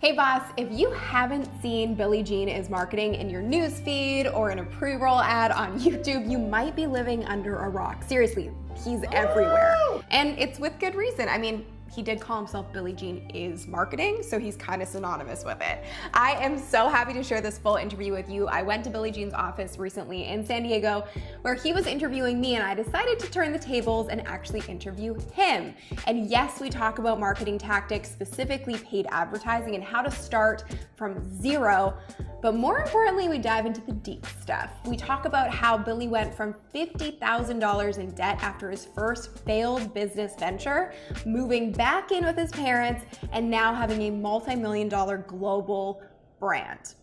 Hey boss, if you haven't seen Billie Jean is Marketing in your newsfeed or in a pre-roll ad on YouTube, you might be living under a rock. Seriously, he's everywhere. And it's with good reason. I mean, he did call himself Billie Jean is Marketing, so he's kind of synonymous with it. I am so happy to share this full interview with you. I went to Billie Jean's office recently in San Diego where he was interviewing me, and I decided to turn the tables and actually interview him. And yes, we talk about marketing tactics, specifically paid advertising and how to start from zero. But more importantly, we dive into the deep stuff. We talk about how Billie went from $50,000 in debt after his first failed business venture, moving back in with his parents, and now having a multi-million-dollar global brand.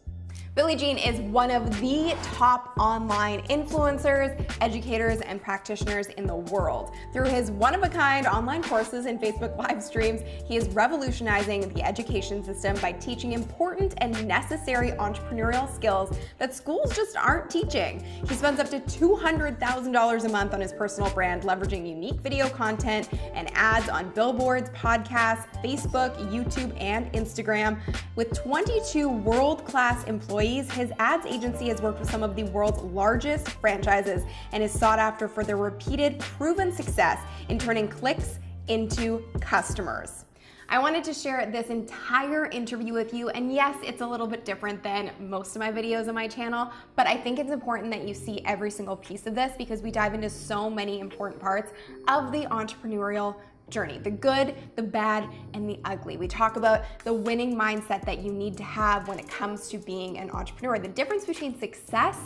Billie Jean is one of the top online influencers, educators, and practitioners in the world. Through his one-of-a-kind online courses and Facebook live streams, he is revolutionizing the education system by teaching important and necessary entrepreneurial skills that schools just aren't teaching. He spends up to $200,000 a month on his personal brand, leveraging unique video content and ads on billboards, podcasts, Facebook, YouTube, and Instagram. With 22 world-class employees, his ads agency has worked with some of the world's largest franchises and is sought after for their repeated, proven success in turning clicks into customers. I wanted to share this entire interview with you, and yes, it's a little bit different than most of my videos on my channel, but I think it's important that you see every single piece of this because we dive into so many important parts of the entrepreneurial journey, the good, the bad, and the ugly. We talk about the winning mindset that you need to have when it comes to being an entrepreneur, the difference between success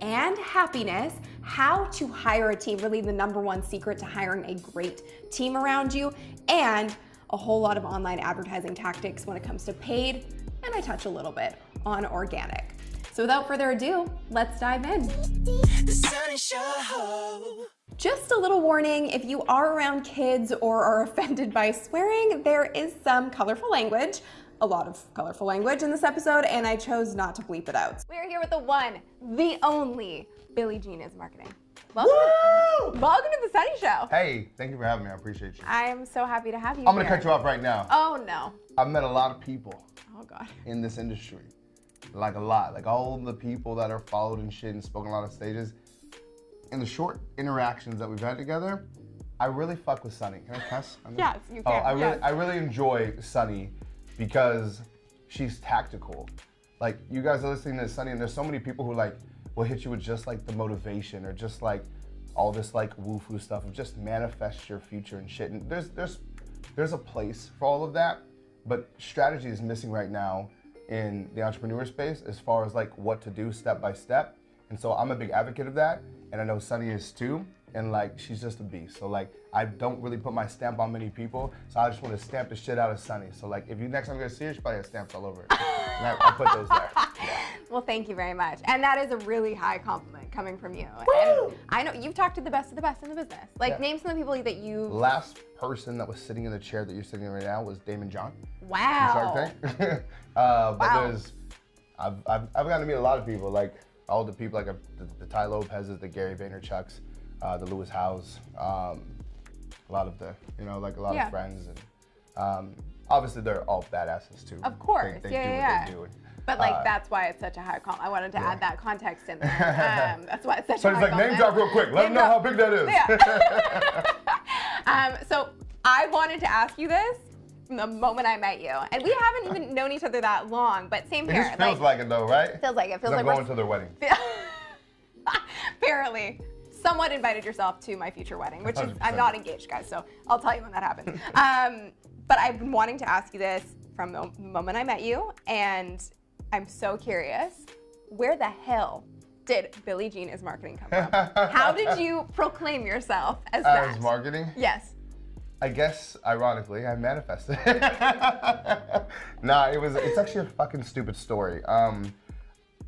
and happiness, how to hire a team, really the #1 secret to hiring a great team around you, and a whole lot of online advertising tactics when it comes to paid, and I touch a little bit on organic. So without further ado, let's dive in. Just a little warning, if you are around kids or are offended by swearing, there is some colorful language, a lot of colorful language in this episode, and I chose not to bleep it out. We're here with the one, the only, Billie Jean is Marketing. Welcome to the Sunny Show. Hey, thank you for having me. I appreciate you. I am so happy to have you I'm going to cut you off right now. Oh, no. I've met a lot of people in this industry. Like a lot. Like all the people that are followed and shit and spoken a lot of stages. In the short interactions that we've had together, I really fuck with Sunny. Can I cuss? Yes, you can. I really enjoy Sunny because she's tactical. Like, you guys are listening to Sunny, and there's so many people who like will hit you with just like the motivation or just like all this like woo-foo stuff of just manifest your future and shit. And there's a place for all of that, but strategy is missing right now in the entrepreneur space as far as like what to do step by step. And so I'm a big advocate of that. And I know Sunny is too, and like she's just a beast. So like I don't really put my stamp on many people, so I just want to stamp the shit out of Sunny. So like if you next time you're gonna see her, she probably has stamps all over it. And I put those there. Yeah. Well, thank you very much. And that is a really high compliment coming from you. Woo! And I know you've talked to the best of the best in the business. Like name some of the people that you. Last person that was sitting in the chair that you're sitting in right now was Damon John. Wow. From Shark Tank. But I've gotten to meet a lot of people, like all the people like the Ty Lopez's, the Gary Vaynerchuk's, the Lewis Howes, a lot of the, like a lot of friends, and obviously they're all badasses too. Of course, they do what they do. But like that's why it's such a high compliment. I wanted to add that context in there. That's why it's such a high compliment. So it's like name drop real quick. Let them know how big that is. Yeah. So I wanted to ask you this from the moment I met you, and we haven't even known each other that long, but same here. It feels like it though, right? Feels like it. Feels like I'm going to their wedding. Apparently, somewhat invited yourself to my future wedding, which is 100%. I'm not engaged, guys, so I'll tell you when that happens. But I've been wanting to ask you this from the moment I met you, and I'm so curious. Where the hell did Billie Jean is Marketing come from? How did you proclaim yourself as that? As marketing? Yes. I guess, ironically, I manifested. Nah, it's actually a fucking stupid story. I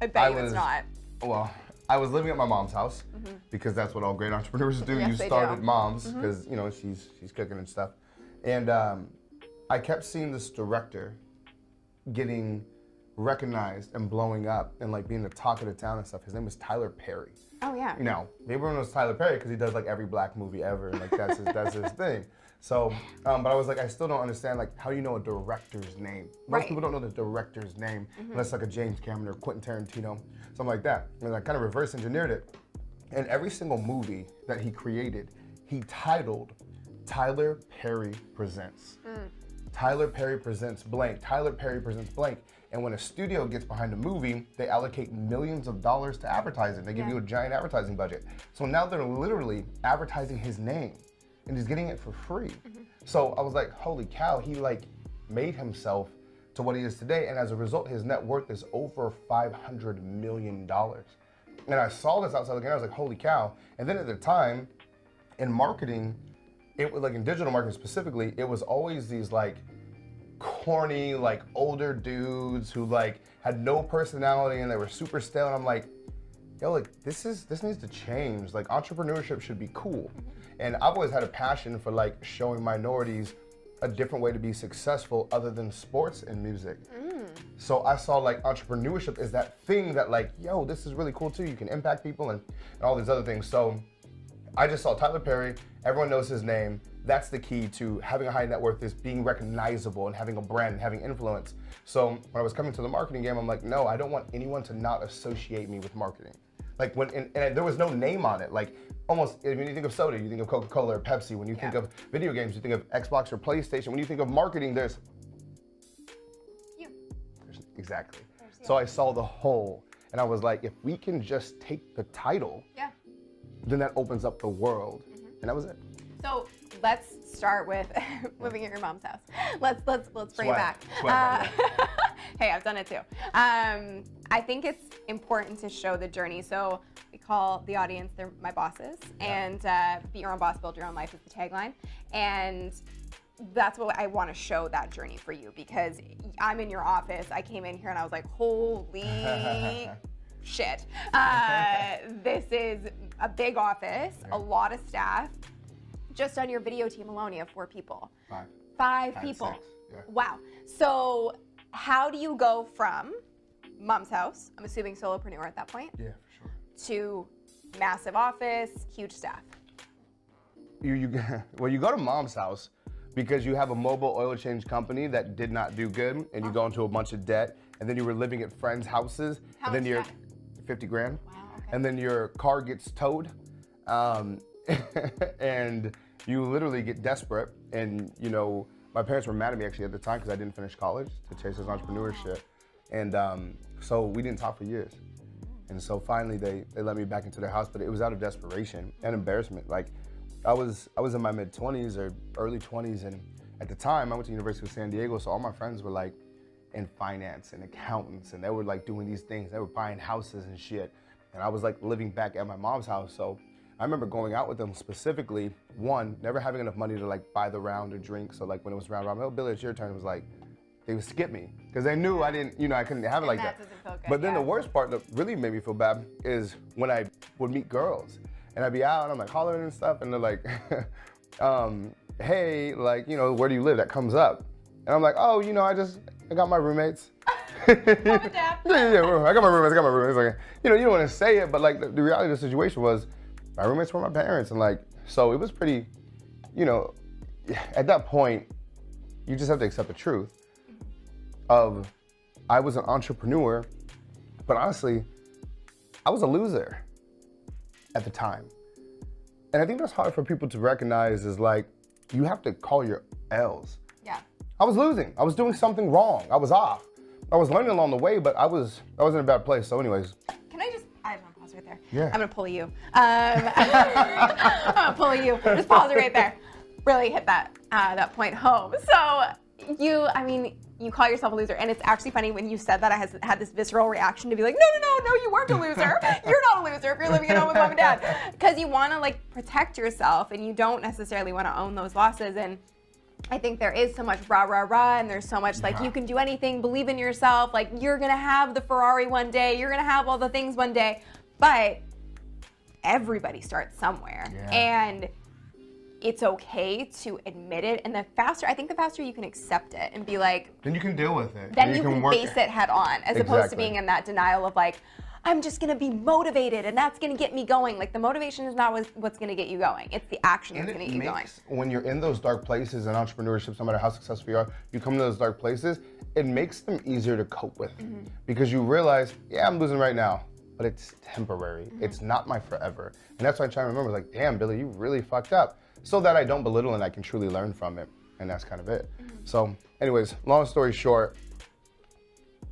bet it's not. Well, I was living at my mom's house because that's what all great entrepreneurs do. Yes, you start at mom's because she's cooking and stuff. And I kept seeing this director getting recognized and blowing up and like being the talk of the town and stuff. His name was Tyler Perry. Oh yeah. You know, everyone knows Tyler Perry because he does like every black movie ever, and like that's his thing. So, but I was like, I still don't understand like how do you know a director's name? Most people don't know the director's name unless like a James Cameron or Quentin Tarantino, something like that. And I kind of reverse engineered it. And every single movie that he created, he titled Tyler Perry Presents. Tyler Perry presents blank. Tyler Perry presents blank. And when a studio gets behind a movie, they allocate millions of dollars to advertising. They give you a giant advertising budget. So now they're literally advertising his name and he's getting it for free. So I was like, holy cow, he like made himself to what he is today. And as a result, his net worth is over $500 million. And I saw this outside looking, I was like, holy cow. And then at the time, in marketing, it was like in digital marketing specifically, it was always these like corny, like older dudes who like had no personality and they were super stale. And I'm like, yo, like this needs to change. Like entrepreneurship should be cool. And I've always had a passion for like showing minorities a different way to be successful other than sports and music. So I saw like entrepreneurship is that thing that like, yo, this is really cool too. You can impact people and all these other things. So I just saw Tyler Perry, everyone knows his name. That's the key to having a high net worth is being recognizable and having a brand and having influence. So when I was coming to the marketing game, I'm like, no, I don't want anyone to not associate me with marketing. Like when, and there was no name on it. Like almost, when you think of soda, you think of Coca-Cola or Pepsi. When you think of video games, you think of Xbox or PlayStation. When you think of marketing, there's you. Exactly. So I saw the whole, and I was like, if we can just take the title, then that opens up the world. And that was it. So let's start with living at your mom's house. Let's bring it back. Hey, I've done it too. I think it's important to show the journey. So we call the audience, they're my bosses, and be your own boss, build your own life is the tagline. And that's what I want to show that journey for you, because I'm in your office. I came in here and I was like, holy shit. This is a big office, a lot of staff. Just on your video team alone, you have 4 people. 5 people. 6, wow. So how do you go from mom's house, I'm assuming solopreneur at that point, for sure, to massive office, huge staff? Well, you go to mom's house because you have a mobile oil change company that did not do good, and you go into a bunch of debt, and then you were living at friends' houses, and then you're 50 grand, and then your car gets towed, and you literally get desperate. And you know, my parents were mad at me actually at the time because I didn't finish college to chase this entrepreneurship, and so we didn't talk for years. And so finally they let me back into their house, but it was out of desperation and embarrassment. Like I was in my mid-20s or early 20s, and at the time I went to the University of San Diego, so all my friends were like in finance and accountants, and they were like doing these things. They were buying houses and shit, and I was like living back at my mom's house. So I remember going out with them specifically, one, never having enough money to like buy the round or drink. So like when it was round robin, oh, Billy, it's your turn. It was like, they would skip me because they knew I didn't, you know, I couldn't have it like that. But then the worst part that really made me feel bad is when I would meet girls and I'd be out and I'm like hollering and stuff, and they're like, hey, like, you know, where do you live? That comes up. And I'm like, oh, you know, I got my roommates. Mom and Dad. Yeah, I got my roommates. Like, you know, you don't want to say it, but like the reality of the situation was my roommates were my parents. And like, so it was pretty, you know, at that point, you just have to accept the truth of I was an entrepreneur, but honestly, I was a loser at the time. And I think that's hard for people to recognize is like, you have to call your L's. Yeah. I was losing. I was doing something wrong. I was off. I was learning along the way, but I was in a bad place. So anyways. Can I just, I have no pause right there. Yeah. I'm gonna pull you. I'm gonna pull you. Just pause it right there. Really hit that point home. So you call yourself a loser, and it's actually funny when you said that. I had this visceral reaction to be like, no, you weren't a loser. You're not a loser if you're living at home with mom and dad, because you want to like protect yourself, and you don't necessarily want to own those losses. And I think there is so much rah, and there's so much like you can do anything, believe in yourself, like you're gonna have the Ferrari one day, you're gonna have all the things one day, but everybody starts somewhere, and it's okay to admit it, and I think the faster you can accept it and be like, then you can deal with it. Then you can face it head on, as opposed to being Exactly. in that denial of like, I'm just gonna be motivated and that's gonna get me going. Like the motivation is not what's gonna get you going. It's the action that's gonna get you going. When you're in those dark places in entrepreneurship, no matter how successful you are, you come to those dark places, it makes them easier to cope with. Because you realize, yeah, I'm losing right now, but it's temporary. It's not my forever. And that's why I try to remember, like, damn, Billy, you really fucked up. So that I don't belittle and I can truly learn from it. And that's kind of it. So anyways, long story short,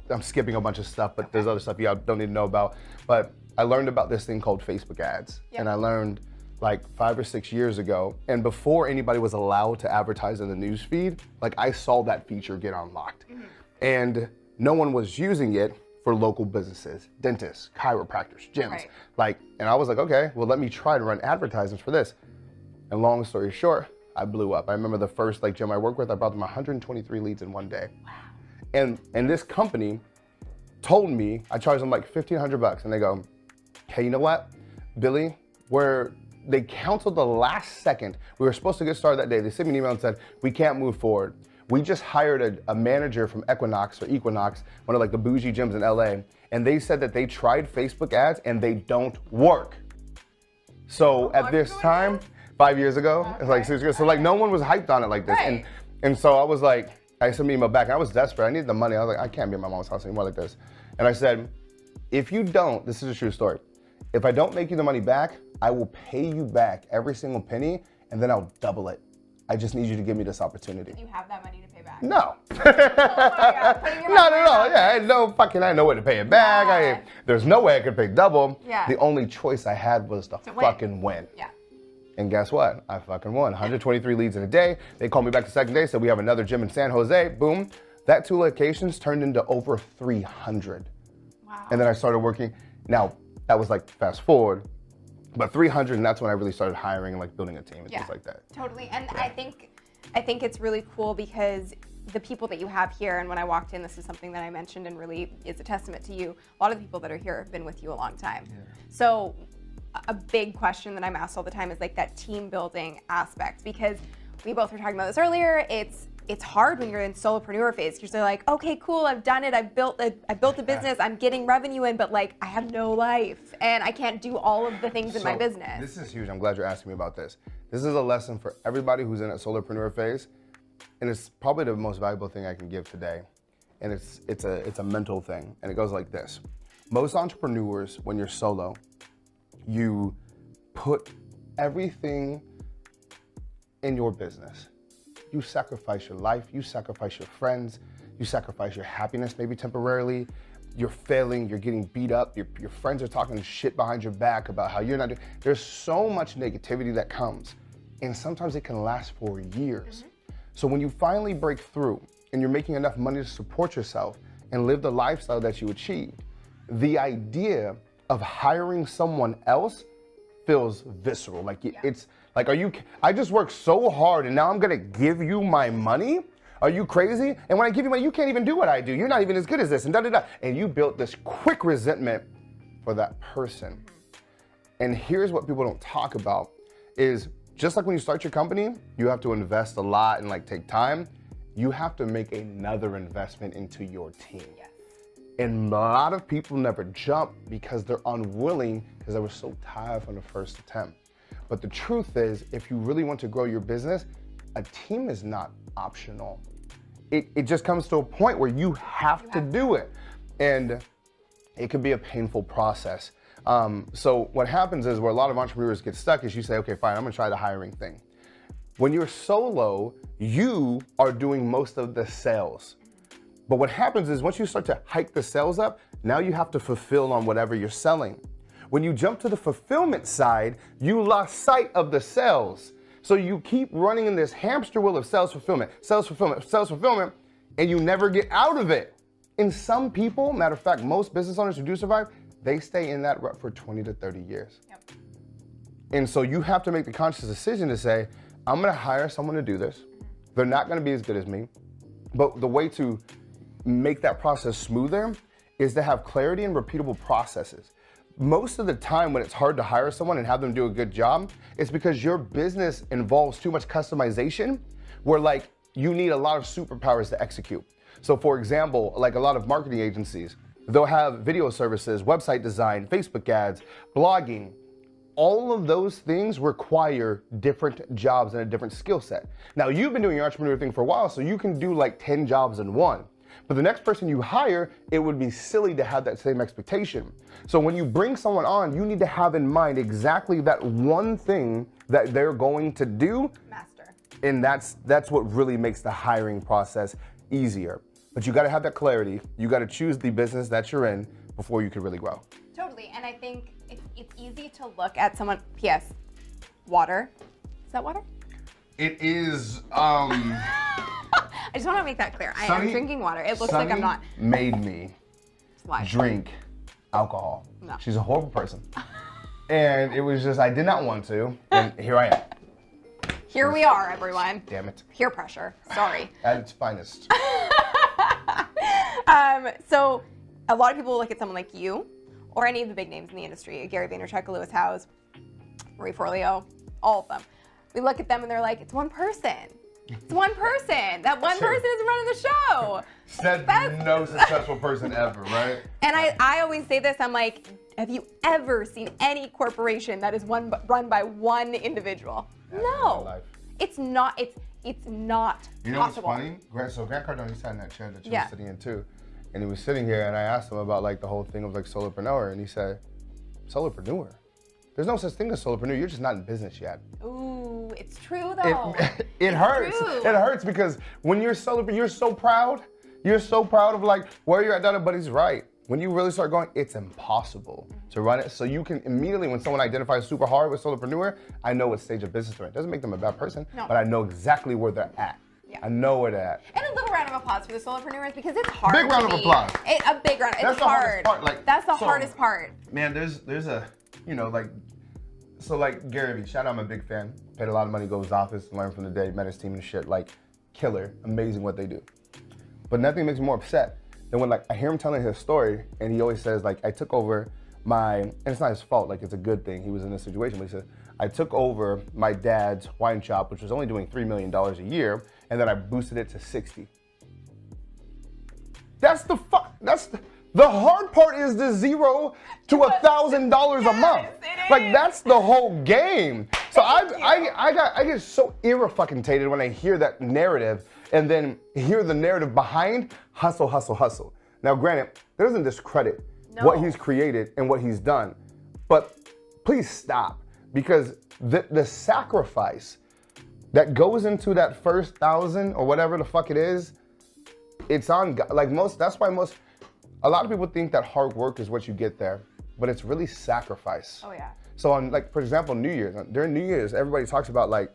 I'm skipping a bunch of stuff, but there's other stuff you don't need to know about. But I learned about this thing called Facebook ads. And I learned like 5 or 6 years ago. And before anybody was allowed to advertise in the news feed, like I saw that feature get unlocked. And no one was using it for local businesses, dentists, chiropractors, gyms. Like, and I was like, okay, well, let me try to run advertisements for this. And long story short, I blew up. I remember the first like gym I worked with, I brought them 123 leads in one day. Wow. And this company told me, I charged them like $1,500 and they go, hey, you know what, Billy, they canceled the last second. We were supposed to get started that day. They sent me an email and said, we can't move forward. We just hired a manager from Equinox, one of like the bougie gyms in LA. And they said that they tried Facebook ads and they don't work. So at this time, 5 years ago, it's like 6 years ago. So like no one was hyped on it like this. And so I was like, I sent me an email back and I was desperate. I needed the money. I was like, I can't be at my mom's house anymore like this. And I said, if you don't, this is a true story. If I don't make you the money back, I will pay you back every single penny and then I'll double it. I just need you to give me this opportunity. Did you have that money to pay back? No. Oh my God, putting your Not at all. Yeah, I had no way to pay it back. There's no way I could pay double. The only choice I had was to fucking win. And guess what? I fucking won. 123 leads in a day. They called me back the second day, said we have another gym in San Jose. Boom. That 2 locations turned into over 300. Wow. And then I started working. Now, that was like fast forward, but 300, and that's when I really started hiring and like building a team and things like that. Totally. And I think it's really cool because the people that you have here, and when I walked in, this is something that I mentioned and really is a testament to you. A lot of the people that are here have been with you a long time. So a big question that I'm asked all the time is like that team building aspect, because we both were talking about this earlier. It's hard when you're in solopreneur phase because they're like, okay, cool, I've done it, I built a business, I'm getting revenue in, but like I have no life and I can't do all of the things in my business. This is huge. I'm glad you're asking me about this. This is a lesson for everybody who's in a solopreneur phase, and it's probably the most valuable thing I can give today. And it's a mental thing, and it goes like this. Most entrepreneurs, when you're solo, you put everything in your business. You sacrifice your life, you sacrifice your friends, you sacrifice your happiness maybe temporarily. You're failing, you're getting beat up, your friends are talking shit behind your back about how you're not doing. There's so much negativity that comes, and sometimes it can last for years. So when you finally break through and you're making enough money to support yourself and live the lifestyle that you achieved, the idea of hiring someone else feels visceral. Like it's like, I just worked so hard and now I'm gonna give you my money? Are you crazy? And when I give you money, you can't even do what I do. You're not even as good as this, and da-da-da. And you built this quick resentment for that person. And here's what people don't talk about is, just like when you start your company, you have to invest a lot and like take time. You have to make another investment into your team. And a lot of people never jump because they're unwilling, because they were so tired from the first attempt. But the truth is, if you really want to grow your business, a team is not optional. It just comes to a point where you have to do it. And it can be a painful process. So what happens is, where a lot of entrepreneurs get stuck is, you say, okay, fine, I'm gonna try the hiring thing. When you're solo, you are doing most of the sales. But what happens is, once you start to hike the sales up, now you have to fulfill on whatever you're selling. When you jump to the fulfillment side, you lost sight of the sales. So you keep running in this hamster wheel of sales fulfillment, and you never get out of it. And some people, matter of fact, most business owners who do survive, they stay in that rut for 20 to 30 years. And so you have to make the conscious decision to say, I'm gonna hire someone to do this. They're not gonna be as good as me. But the way to make that process smoother is to have clarity and repeatable processes. most of the time when it's hard to hire someone and have them do a good job, it's because your business involves too much customization where like you need a lot of superpowers to execute. So for example, like a lot of marketing agencies, they'll have video services, website design, Facebook ads, blogging. All of those things require different jobs and a different skill set. Now you've been doing your entrepreneur thing for a while, so you can do like 10 jobs in one. But the next person you hire, it would be silly to have that same expectation. So when you bring someone on, you need to have in mind exactly that one thing that they're going to do. Master. And that's what really makes the hiring process easier. But you gotta have that clarity. You gotta choose the business that you're in before you can really grow. Totally, and I think it's easy to look at someone, P.S., water. Is that water? It is, I just want to make that clear. I am drinking water. It looks like I'm not. Made me drink alcohol. No. She's a horrible person. And it was just, I did not want to, and here I am. Here we are, everyone. Damn it. Peer pressure. Sorry. At its finest. So a lot of people look at someone like you or any of the big names in the industry, Gary Vaynerchuk, Lewis Howes, Marie Forleo, all of them. We look at them and they're like, it's one person. It's one person. That one person is running the show. Said no successful person ever, right? And I always say this, I'm like, have you ever seen any corporation that is run by one individual? No. It's not, it's not You know possible. what's funny? Grant Cardone, he sat in that chair that you were sitting in too. And he was sitting here and I asked him about like the whole thing of like solopreneur, and he said, solopreneur? There's no such thing as solopreneur, you're just not in business yet. Ooh, it's true though. It hurts. True. It hurts because when you're you're so proud. You're so proud of like where you're at, but he's right. When you really start going, it's impossible to run it. So you can immediately, when someone identifies super hard with solopreneur, I know what stage of business they're in. It doesn't make them a bad person, but I know exactly where they're at. Yeah. I know where they're at. And a little round of applause for the solopreneurs because it's hard. Big round of applause. A big round. That's it's the hard. Hardest part. Like, that's the hardest part. Man, there's a, you know, like, so like Gary Vee, shout out, I'm a big fan. Paid a lot of money, go to his office, learn from the day, met his team and shit. Like, killer, amazing what they do. But nothing makes me more upset than when like I hear him telling his story and he always says like, I took over and it's not his fault, like it's a good thing he was in this situation, but he said, I took over my dad's wine shop, which was only doing $3 million a year, and then I boosted it to 60. That's the hard part is the $0 to $1,000 a month. Like that's the whole game. So I get so irritated when I hear that narrative and then hear the narrative behind hustle, hustle, hustle. Now granted, that doesn't discredit what he's created and what he's done, but please stop, because the sacrifice that goes into that first 1,000 or whatever the fuck it is, it's on God. Like a lot of people think that hard work is what you get there, but it's really sacrifice. Oh yeah. So on like, for example, New Year's, during New Year's, everybody talks about like,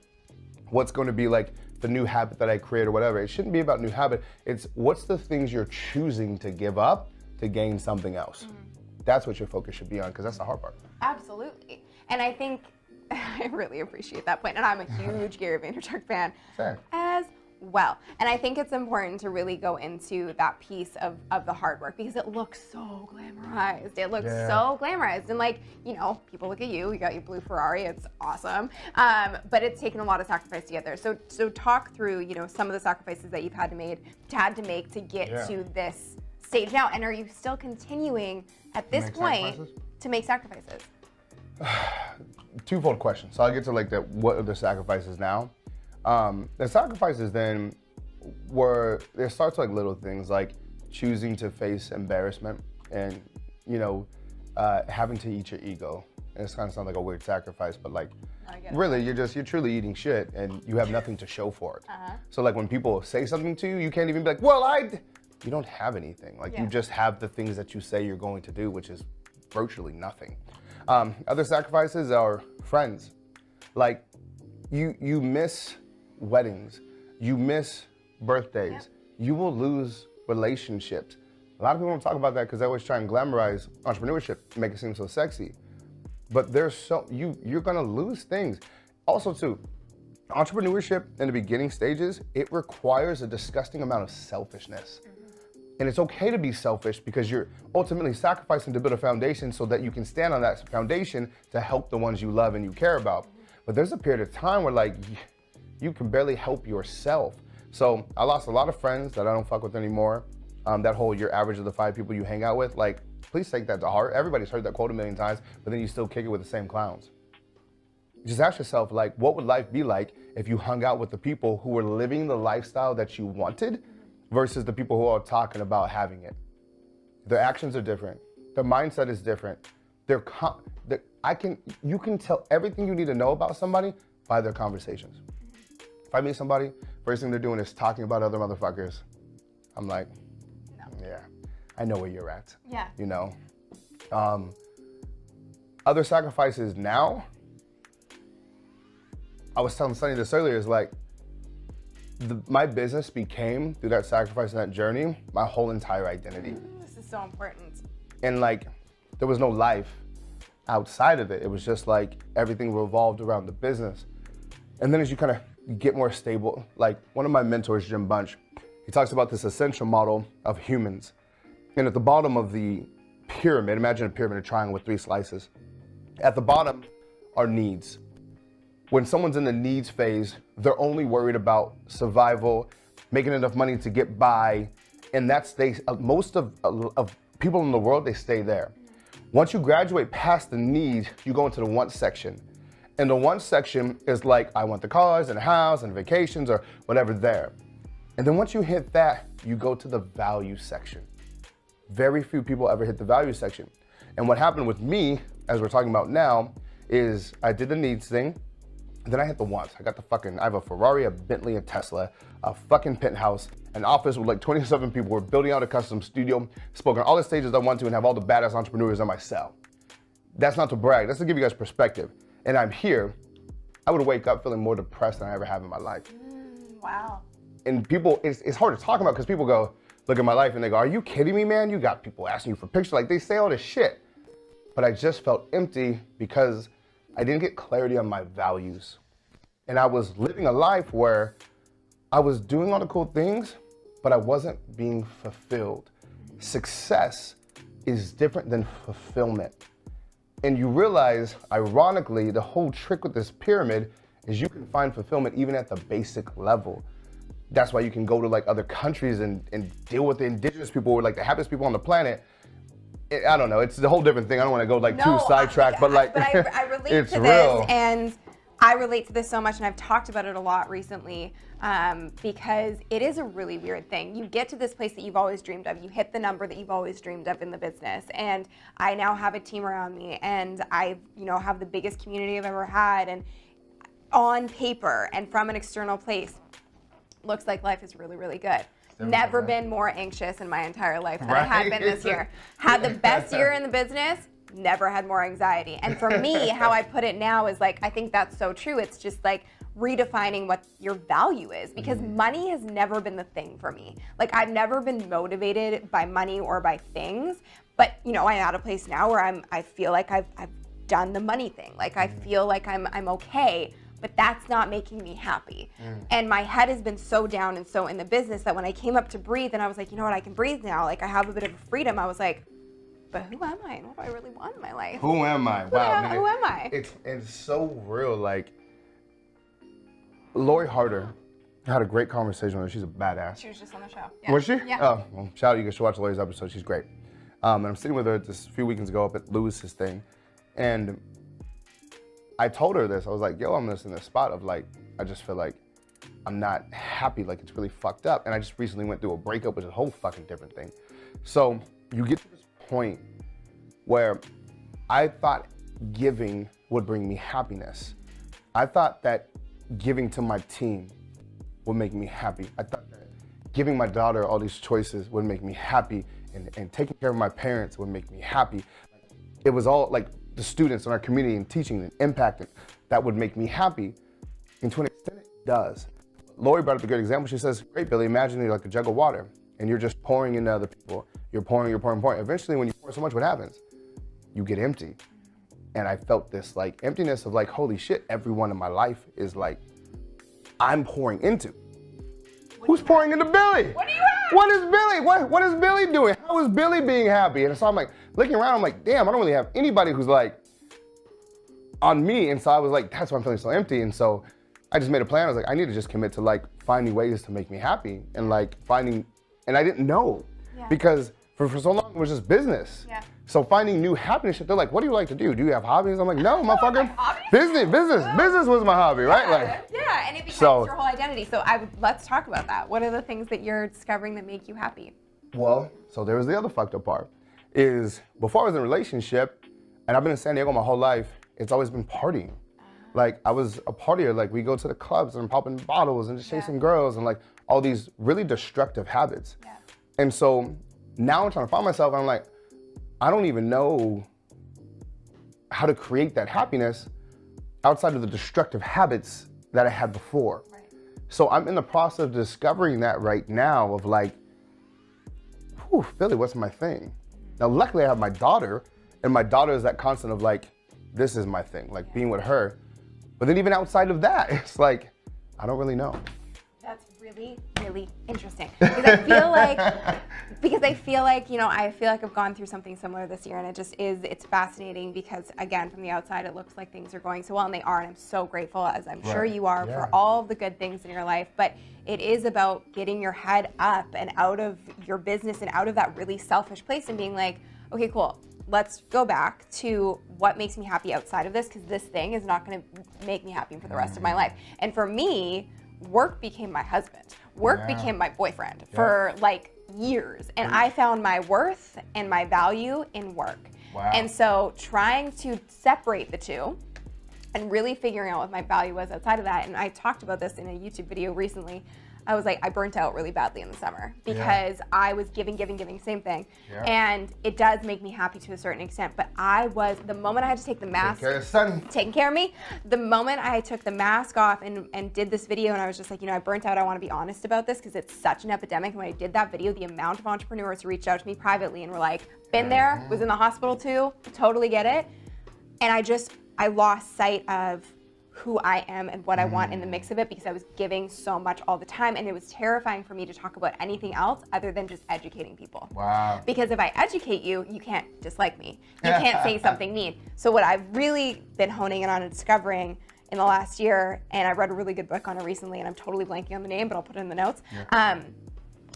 what's going to be like the new habit that I create or whatever. It shouldn't be about new habit. It's what's the things you're choosing to give up to gain something else. That's what your focus should be on, because that's the hard part. Absolutely. And I think, I really appreciate that point. And I'm a huge Gary Vaynerchuk fan as well. And I think it's important to really go into that piece of the hard work because it looks so glamorized. It looks so glamorized. And like, you know, people look at you got your blue Ferrari, it's awesome. But it's taken a lot of sacrifice to get there. So talk through, you know, some of the sacrifices that you've had to make to get to this stage now. And are you still continuing at this point to make sacrifices? Twofold question. So I'll get to like what are the sacrifices now. The sacrifices then it starts like little things like choosing to face embarrassment and, you know, having to eat your ego. And it's kind of sounds like a weird sacrifice, but like really you're truly eating shit and you have nothing to show for it. So like when people say something to you, you can't even be like, well, you don't have anything. Like you just have the things that you say you're going to do, which is virtually nothing. Other sacrifices are friends. Like you miss weddings, you miss birthdays, you will lose relationships. A lot of people don't talk about that because they always try and glamorize entrepreneurship, make it seem so sexy. But you're gonna lose things. Also too, entrepreneurship in the beginning stages, it requires a disgusting amount of selfishness. And it's okay to be selfish because you're ultimately sacrificing to build a foundation so that you can stand on that foundation to help the ones you love and you care about. But there's a period of time where like you can barely help yourself. So I lost a lot of friends that I don't fuck with anymore. That whole you're average of the 5 people you hang out with, like, please take that to heart. Everybody's heard that quote a million times, but then you still kick it with the same clowns. Just ask yourself, like, what would life be like if you hung out with the people who were living the lifestyle that you wanted versus the people who are talking about having it? Their actions are different. Their mindset is different. You can tell everything you need to know about somebody by their conversations. If I meet somebody, first thing they're doing is talking about other motherfuckers. I'm like, yeah, I know where you're at. Yeah. You know? Other sacrifices now, I was telling Sunny this earlier, is like, my business became, through that sacrifice and that journey, my whole entire identity. This is so important. And like, there was no life outside of it. It was just like, everything revolved around the business. And then as you kind of get more stable, like one of my mentors, Jim Bunch, he talks about this essential model of humans. And at the bottom of the pyramid, imagine a pyramid, a triangle with 3 slices. At the bottom are needs. When someone's in the needs phase, they're only worried about survival, making enough money to get by, and most of people in the world, they stay there. Once you graduate past the need, you go into the want section. And the want section is like, I want the cars and a house and vacations or whatever there. And then once you hit that, you go to the value section. Very few people ever hit the value section. And what happened with me, as we're talking about now, is I did the needs thing, then I hit the wants. I have a Ferrari, a Bentley, a Tesla, a fucking penthouse, an office with like 27 people. We're building out a custom studio, spoke on all the stages I want to, and have all the badass entrepreneurs on my cell. That's not to brag, that's to give you guys perspective. And I'm here, I would wake up feeling more depressed than I ever have in my life. Wow. And people, it's hard to talk about because people go, look at my life and they go, are you kidding me, man? You got people asking you for pictures, like they say all this shit. But I just felt empty because I didn't get clarity on my values. And I was living a life where I was doing all the cool things, but I wasn't being fulfilled. Success is different than fulfillment. And you realize, ironically, the whole trick with this pyramid is you can find fulfillment even at the basic level. That's why you can go to like other countries and deal with the indigenous people who are like the happiest people on the planet. I don't know, it's a whole different thing. I don't want to go like too sidetracked, but like, but I relate it's to real. this, and I relate to this so much, and I've talked about it a lot recently, because it is a really weird thing. You get to this place that you've always dreamed of. You hit the number that you've always dreamed of in the business, and I now have a team around me, and I, have the biggest community I've ever had, and on paper and from an external place, looks like life is really, really good. Never been more anxious in my entire life than I have been this year. Had the best year in the business, never had more anxiety. And for me, how I put it now is like, I think that's so true. It's just like redefining what your value is, because money has never been the thing for me. Like, I've never been motivated by money or by things, but I'm at a place now where I feel like I've done the money thing. Like, I feel like I'm okay, but that's not making me happy. And my head has been so down and so in the business that when I came up to breathe and I was like, you know what, I can breathe now. Like, I have a bit of freedom. I was like, but who am I and what do I really want in my life? Who am I? Wow. Who am I? It's so real. Like, Lori Harder, I had a great conversation with her. She's a badass. She was just on the show. Yeah. Was she? Yeah. Oh, well, shout out. You guys should watch Lori's episode. She's great. And I'm sitting with her just a few weekends ago up at Lewis's thing. And I told her this. I was like, yo, I'm just in this spot of like, I just feel like I'm not happy. Like, it's really fucked up. And I just recently went through a breakup, which is a whole fucking different thing. So you get to this point where I thought giving would bring me happiness. I thought that giving to my team would make me happy. I thought that giving my daughter all these choices would make me happy, and taking care of my parents would make me happy. It was all like the students in our community and teaching and impacting that would make me happy. And to an extent, it does. Lori brought up a good example. She says, great, Billy, imagine you're like a jug of water and you're just pouring into other people. You're pouring. Eventually, when you pour so much, what happens? You get empty. And I felt this like emptiness of like, holy shit, everyone in my life is like, I'm pouring into. Who's pouring into Billy? What do you what is Billy? What is Billy doing? How is Billy being happy? And so I'm like looking around, I'm like, damn, I don't really have anybody who's like on me. And so I was like, that's why I'm feeling so empty. And so I just made a plan. I was like, I need to just commit to like finding ways to make me happy and like finding, and I didn't know because for so long it was just business. Yeah. So finding new happiness, they're like, what do you like to do? Do you have hobbies? I'm like, no, motherfucker. Business was my hobby, right? Like, yeah, and it becomes your whole identity. So let's talk about that. What are the things that you're discovering that make you happy? Well, so there was the other fucked up part, is before I was in a relationship, and I've been in San Diego my whole life, it's always been partying. Like I was a partier, like we go to the clubs and popping bottles and just chasing girls and like all these really destructive habits. Yeah. And so now I'm trying to find myself, and I'm like, I don't even know how to create that happiness outside of the destructive habits that I had before. Right. So I'm in the process of discovering that right now of like, whew, Billy, what's my thing? Now, luckily I have my daughter, and my daughter is that constant of like, this is my thing, like being with her. But then even outside of that, it's like, I don't really know. That's really, really interesting. Because I feel like, you know, I feel like I've gone through something similar this year, and it just is, it's fascinating because, again, from the outside, it looks like things are going so well, and they are, and I'm so grateful, as I'm sure you are, for all of the good things in your life. But it is about getting your head up and out of your business and out of that really selfish place and being like, okay, cool. Let's go back to what makes me happy outside of this, because this thing is not going to make me happy for the rest of my life. And for me, work became my husband. Work became my boyfriend for like years. And I found my worth and my value in work. Wow. And so trying to separate the two and really figuring out what my value was outside of that. And I talked about this in a YouTube video recently. I was like, I burnt out really badly in the summer because I was giving, same thing. Yeah. And it does make me happy to a certain extent, but the moment I had to take the mask, taking care of me, the moment I took the mask off and did this video, and I was just like, you know, I burnt out, I want to be honest about this because it's such an epidemic. And when I did that video, the amount of entrepreneurs who reached out to me privately and were like, been there, was in the hospital too, totally get it. And I lost sight of who I am and what I want in the mix of it because I was giving so much all the time, and it was terrifying for me to talk about anything else other than just educating people. Wow. Because if I educate you, you can't dislike me. You can't say something mean. So what I've really been honing in on and discovering in the last year, and I read a really good book on it recently, and I'm totally blanking on the name, but I'll put it in the notes.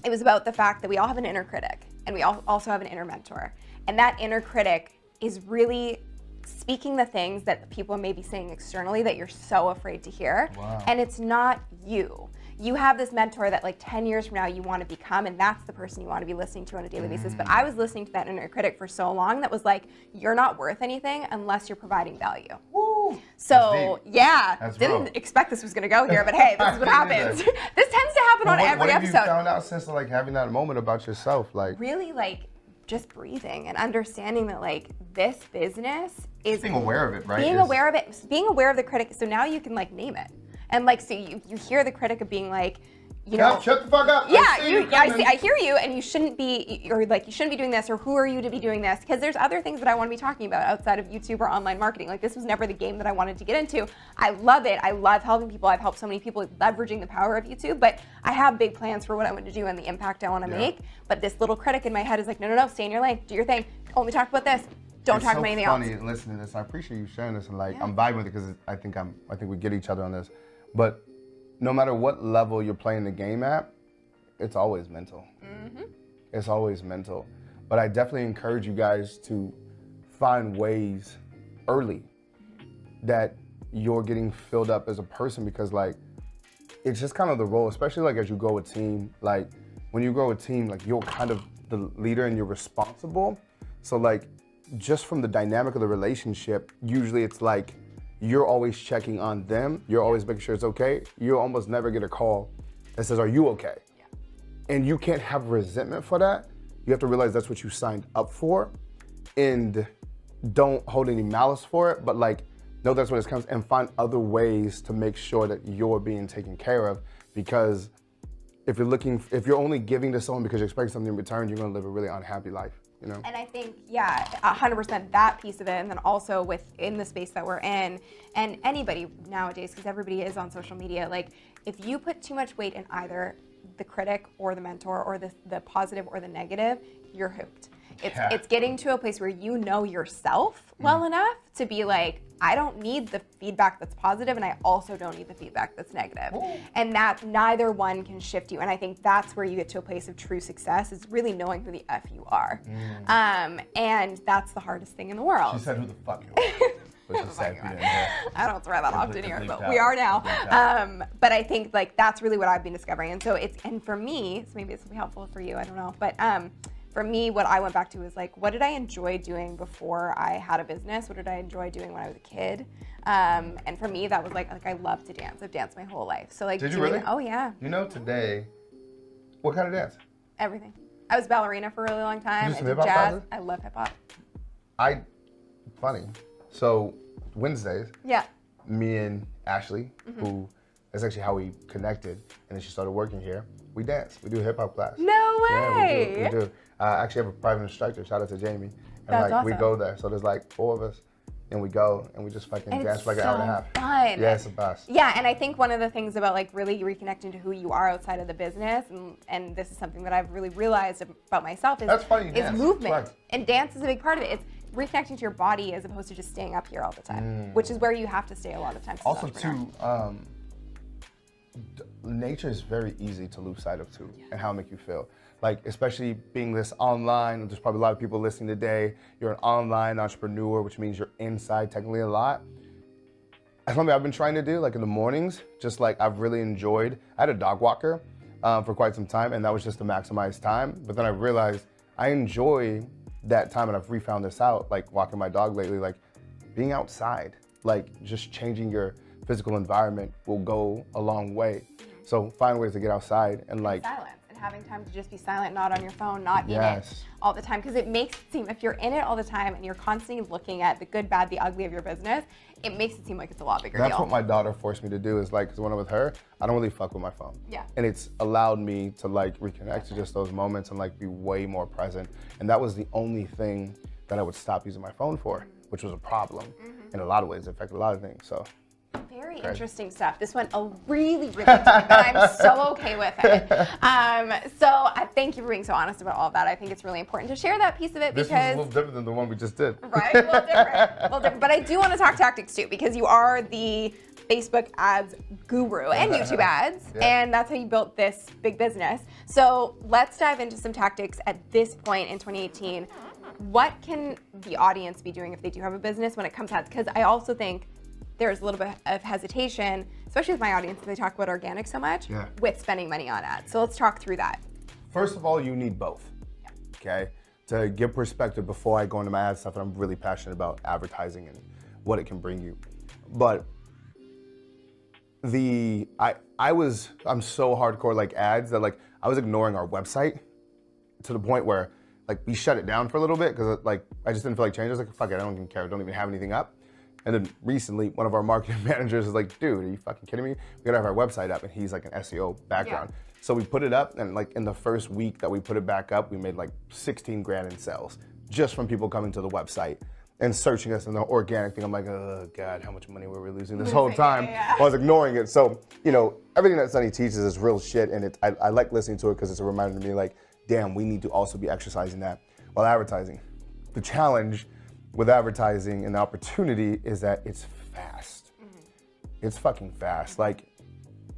It was about the fact that we all have an inner critic, and we also have an inner mentor. And that inner critic is really speaking the things that people may be saying externally that you're so afraid to hear. Wow. And it's not you. You have this mentor that like 10 years from now you want to become, and that's the person you want to be listening to on a daily basis. But I was listening to that inner critic for so long that was like, you're not worth anything unless you're providing value. Woo. So didn't expect this was going to go here, but hey, this is what happens. This tends to happen on every episode. What have you found out since like having that moment about yourself? Like really like just breathing and understanding that like this business is being aware of it, right? Being aware of it, being aware of the critic. So now you can like name it. And like, so you hear the critic of being like, you know, shut the fuck up. Yeah, I hear you, and you shouldn't be, or like you shouldn't be doing this, or who are you to be doing this? Because there's other things that I want to be talking about outside of YouTube or online marketing. Like this was never the game that I wanted to get into. I love it. I love helping people. I've helped so many people leveraging the power of YouTube, but I have big plans for what I want to do and the impact I want to make. But this little critic in my head is like, no, stay in your lane. Do your thing. Only talk about this. Don't talk about anything else. It's so funny listening to this. I appreciate you sharing this, and like I'm vibing with it because I think we get each other on this. But no matter what level you're playing the game at, it's always mental. It's always mental. But I definitely encourage you guys to find ways early that you're getting filled up as a person, because like it's just kind of the role, especially like as you grow a team. Like when you grow a team, like you're kind of the leader and you're responsible. So like just from the dynamic of the relationship, usually it's like you're always checking on them. You're always making sure it's okay. You almost never get a call that says, are you okay? Yeah. And you can't have resentment for that. You have to realize that's what you signed up for, and don't hold any malice for it, but like, know that's what it comes, and find other ways to make sure that you're being taken care of. Because if you're only giving to someone because you're expecting something in return, you're gonna live a really unhappy life. You know? And I think, 100% that piece of it, and then also within the space that we're in, and anybody nowadays, because everybody is on social media, like if you put too much weight in either the critic or the mentor or the positive or the negative, you're hooked. Yeah. It's getting to a place where you know yourself well enough to be like, I don't need the feedback that's positive, and I also don't need the feedback that's negative. Ooh. And that neither one can shift you. And I think that's where you get to a place of true success, is really knowing who the F you are. And that's the hardest thing in the world. She said who the fuck you are. Which is sad for you. I don't throw that often here, but out. we are now. But I think like that's really what I've been discovering. And so and for me, so maybe this will be helpful for you, I don't know. But for me, what I went back to was like, what did I enjoy doing before I had a business? What did I enjoy doing when I was a kid? And for me, that was like I love to dance. I've danced my whole life. So like, did you really? Oh yeah. You know, today, what kind of dance? Everything. I was ballerina for a really long time. You do some I did hip-hop jazz. classes? I love hip hop. Funny. So Wednesdays, Yeah. me and Ashley, who is actually how we connected, and then she started working here. We dance. We do a hip hop class. No way. Yeah, we do. Actually have a private instructor. Shout out to Jamie. And That's like we awesome. go there. So there's like 4 of us, and we go and we just fucking And dance it's for like an hour and a half. fun. Yeah, it's the best. Yeah, and I think one of the things about like really reconnecting to who you are outside of the business, and this is something that I've really realized about myself, is, That's funny, you is dance. movement. Right. And dance is a big part of it. It's reconnecting to your body as opposed to just staying up here all the time, which is where you have to stay a lot of times. as an Also, entrepreneur. too, nature is very easy to lose sight of too, and how it make you feel. Like, especially being this online, and there's probably a lot of people listening today, you're an online entrepreneur, which means you're inside technically a lot. That's something I've been trying to do, like in the mornings, just like I've really enjoyed. I had a dog walker for quite some time, and that was just to maximize time. But then I realized I enjoy that time, and I've refound this out, like walking my dog lately, like being outside, like just changing your physical environment will go a long way. So find ways to get outside and like silence, and having time to just be silent, not on your phone, not in Yes. it all the time. Because it makes it seem, if you're in it all the time and you're constantly looking at the good, bad, the ugly of your business, it makes it seem like it's a lot bigger That's deal. what my daughter forced me to do, is like, because when I'm with her, I don't really fuck with my phone. Yeah. And it's allowed me to like reconnect to just those moments and like be way more present. And that was the only thing that I would stop using my phone for, which was a problem. In a lot of ways, it affected a lot of things, so. Very interesting stuff. This went a really, really deep, and I'm so okay with it. So I thank you for being so honest about all of that. I think it's really important to share that piece of it This was a because, little different than the one we just did. right? Well, different. Well, different. But I do want to talk tactics too, because you are the Facebook ads guru and YouTube ads, and that's how you built this big business. So let's dive into some tactics at this point in 2018. What can the audience be doing if they do have a business when it comes to ads? Because I also think there's a little bit of hesitation, especially with my audience, if they talk about organic so much, with spending money on ads. So let's talk through that. First of all, you need both, okay? To give perspective before I go into my ad stuff, and I'm really passionate about advertising and what it can bring you. But I'm so hardcore like ads that like I was ignoring our website to the point where like we shut it down for a little bit because like I just didn't feel like changing. I was like, fuck it, I don't even care. I don't even have anything up. And then recently, one of our marketing managers is like, dude, are you fucking kidding me? We gotta have our website up, and he's like an SEO background. So we put it up, and like in the first week that we put it back up, we made like 16 grand in sales just from people coming to the website and searching us in the organic thing. I'm like, oh God, how much money were we losing this whole time? I was ignoring it. So, you know, everything that Sunny teaches is real shit, and I like listening to it because it's a reminder to me like, damn, we need to also be exercising that while advertising. The challenge with advertising and the opportunity is that it's fast. It's fucking fast. Like,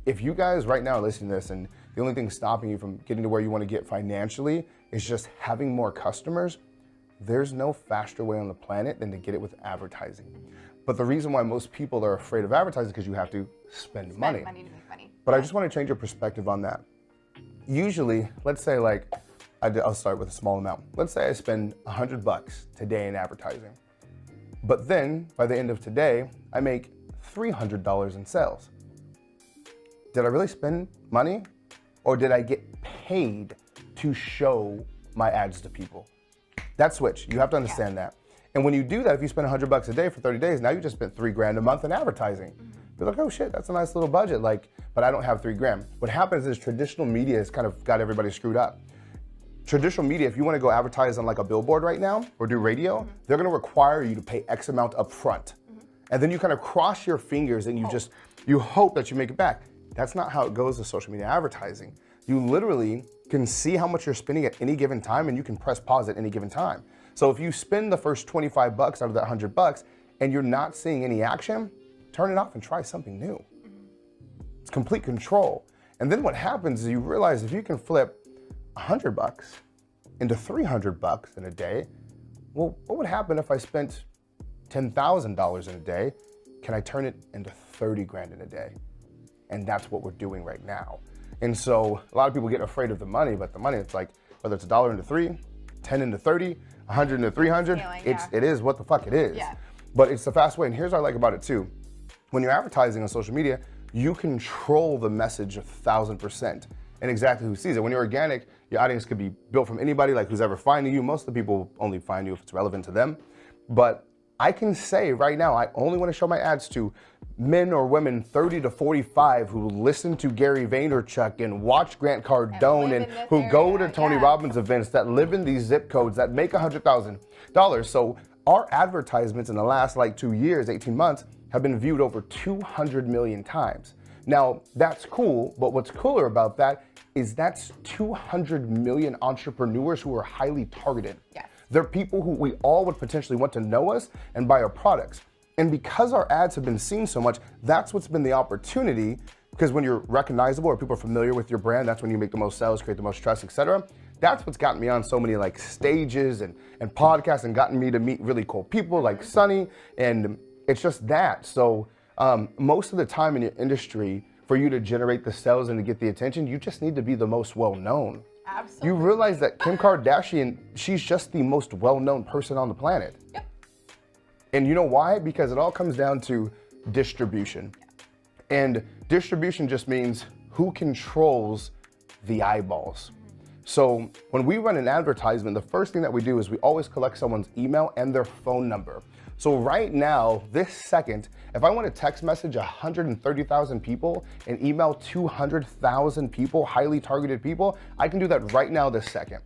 if you guys right now are listening to this and the only thing stopping you from getting to where you want to get financially is just having more customers, there's no faster way on the planet than to get it with advertising. But the reason why most people are afraid of advertising is because you have to spend money. Money to make money. But I just want to change your perspective on that. Usually, let's say like, I'll start with a small amount. Let's say I spend $100 today in advertising. But then, by the end of today, I make $300 in sales. Did I really spend money? Or did I get paid to show my ads to people? That switch, you have to understand that. And when you do that, if you spend $100 a day for 30 days, now you just spent $3 grand a month in advertising. You're like, oh shit, that's a nice little budget. Like, but I don't have $3 grand. What happens is traditional media has kind of got everybody screwed up. Traditional media, if you want to go advertise on like a billboard right now or do radio, they're going to require you to pay X amount up front. And then you kind of cross your fingers and you hope that you make it back. That's not how it goes with social media advertising. you literally can see how much you're spending at any given time and you can press pause at any given time. So if you spend the first 25 bucks out of that 100 bucks and you're not seeing any action, turn it off and try something new. It's complete control. And then what happens is you realize if you can flip 100 bucks into 300 bucks in a day, well, what would happen if I spent $10,000 in a day? Can I turn it into 30 grand in a day? And that's what we're doing right now. And so a lot of people get afraid of the money, but the money, it's like, whether it's $1 into 3, 10 into 30, 100 into 300, it is what the fuck it is. Yeah. But it's the fast way. And here's what I like about it too. When you're advertising on social media, you control the message 1,000% and exactly who sees it. When you're organic, your audience could be built from anybody, like who's ever finding you. Most of the people only find you if it's relevant to them. But I can say right now, I only want to show my ads to men or women 30 to 45 who listen to Gary Vaynerchuk and watch Grant Cardone and who go to Tony Robbins events, that live in these zip codes, that make $100,000. So our advertisements in the last like 2 years, 18 months, have been viewed over 200 million times. Now, that's cool, but what's cooler about that is that's 200 million entrepreneurs who are highly targeted. Yes. They're people who we all would potentially want to know us and buy our products. And because our ads have been seen so much, that's what's been the opportunity, because when you're recognizable or people are familiar with your brand, that's when you make the most sales, create the most trust, etc. That's what's gotten me on so many like stages and podcasts and gotten me to meet really cool people like Sunny, and it's just that. So most of the time in your industry, for you to generate the sales and to get the attention, you just need to be the most well-known. Absolutely. You realize that Kim Kardashian, she's just the most well-known person on the planet. Yep. And you know why? Because it all comes down to distribution. And distribution just means who controls the eyeballs. So when we run an advertisement, the first thing that we do is we always collect someone's email and their phone number. So right now, this second, if I want to text message 130,000 people and email 200,000 people, highly targeted people, I can do that right now this second.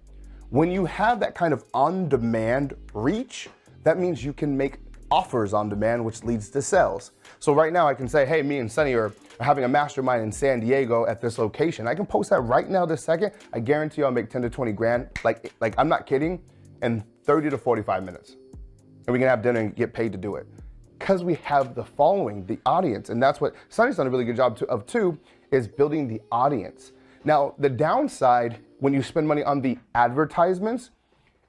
When you have that kind of on-demand reach, that means you can make offers on demand, which leads to sales. So right now I can say, hey, me and Sunny are having a mastermind in San Diego at this location. I can post that right now this second. I guarantee you I'll make 10 to 20 grand. Like I'm not kidding, in 30 to 45 minutes. And we can have dinner and get paid to do it. Because we have the following, the audience. And that's what Sunny's done a really good job of too, is building the audience. Now, the downside when you spend money on the advertisements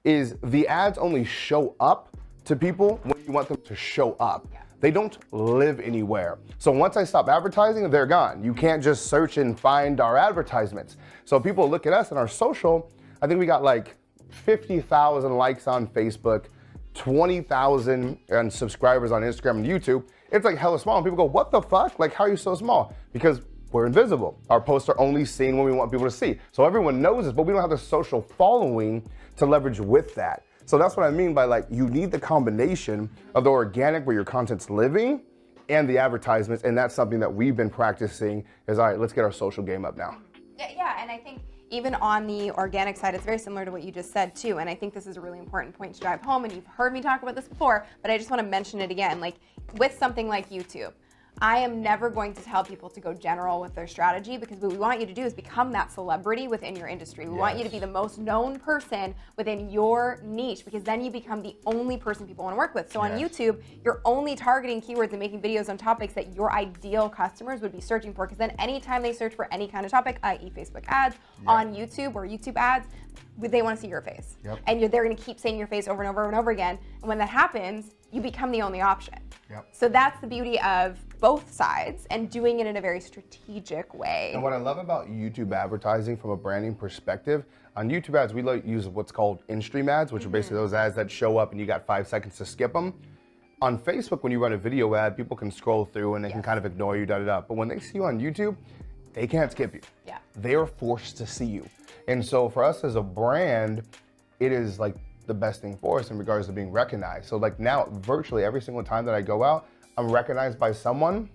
is the ads only show up to people when you want them to show up. Yeah. They don't live anywhere. So once I stop advertising, they're gone. You can't just search and find our advertisements. So people look at us and our social, I think we got like 50,000 likes on Facebook, 20,000 subscribers on Instagram and YouTube. It's like hella small. And people go, what the fuck? Like, how are you so small? Because we're invisible. Our posts are only seen when we want people to see. So everyone knows us, but we don't have the social following to leverage with that. So that's what I mean by like, you need the combination of the organic where your content's living and the advertisements. And that's something that we've been practicing is, all right, let's get our social game up now. Yeah, and I think even on the organic side, it's very similar to what you just said too. And I think this is a really important point to drive home. And you've heard me talk about this before, but I just want to mention it again. Like with something like YouTube, I am never going to tell people to go general with their strategy, because what we want you to do is become that celebrity within your industry. We want you to be the most known person within your niche, because then you become the only person people want to work with. So on YouTube, you're only targeting keywords and making videos on topics that your ideal customers would be searching for, because then anytime they search for any kind of topic, i.e. Facebook ads, on YouTube or YouTube ads, they want to see your face. And they're going to keep saying your face over and over and over again. And when that happens, you become the only option. So that's the beauty of both sides and doing it in a very strategic way. And what I love about YouTube advertising from a branding perspective, on YouTube ads, we use what's called in-stream ads, which are basically those ads that show up and you got 5 seconds to skip them. On Facebook, when you run a video ad, people can scroll through and they can kind of ignore you, But when they see you on YouTube, they can't skip you. They are forced to see you. And so for us as a brand, it is like the best thing for us in regards to being recognized. So like now, virtually every single time that I go out, I'm recognized by someone,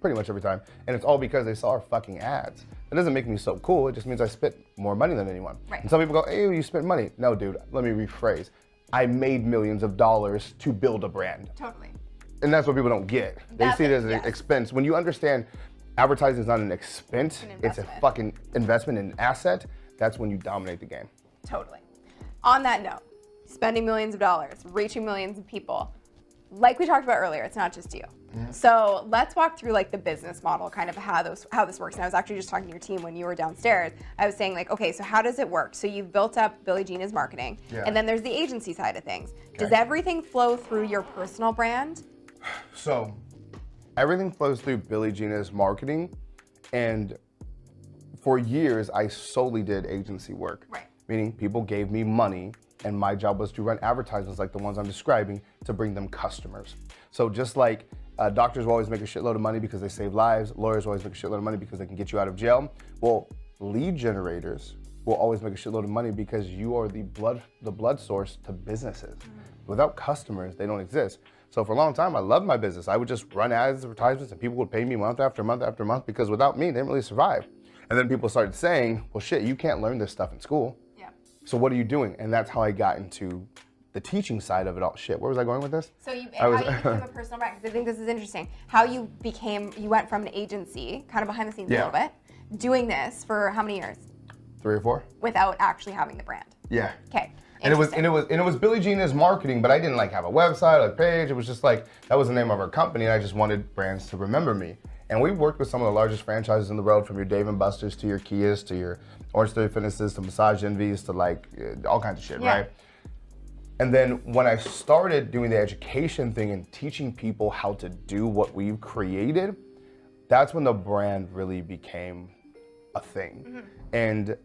pretty much every time, and it's all because they saw our fucking ads. That doesn't make me so cool, it just means I spent more money than anyone. And some people go, hey, you spent money. No, dude, let me rephrase. I made millions of dollars to build a brand. Totally. And that's what people don't get. They see it as an expense. When you understand advertising is not an expense, it's a investment. fucking investment in an asset. That's when you dominate the game. Totally. On that note, spending millions of dollars, reaching millions of people. Like we talked about earlier, it's not just you. So let's walk through like the business model, kind of how this works. And I was actually just talking to your team when you were downstairs. I was saying like, okay, so how does it work? So you've built up Billie Jean as marketing, and then there's the agency side of things. Does everything flow through your personal brand? So everything flows through Billie Jean as marketing, and for years I solely did agency work. Right. Meaning people gave me money, and my job was to run advertisements like the ones I'm describing to bring them customers. So just like doctors will always make a shitload of money because they save lives, lawyers will always make a shitload of money because they can get you out of jail. Well, lead generators will always make a shitload of money because you are the blood source to businesses. Without customers, they don't exist. So for a long time, I loved my business. I would just run ads, advertisements, and people would pay me month after month after month because without me, they didn't really survive. And then people started saying, well, shit, you can't learn this stuff in school. So what are you doing? And that's how I got into the teaching side of it all. Shit, where was I going with this? So you became a personal brand, because I think this is interesting. How you went from an agency, kind of behind the scenes a little bit, doing this for how many years? 3 or 4. Without actually having the brand. Yeah. Okay. And it was Billie Jean as marketing, but I didn't like have a website or a page. It was just like, that was the name of our company, and I just wanted brands to remember me. And we worked with some of the largest franchises in the world, from your Dave & Buster's to your Kias to your Orange Theory Fitnesses to Massage Envies to like all kinds of shit, right? And then when I started doing the education thing and teaching people how to do what we've created, that's when the brand really became a thing. And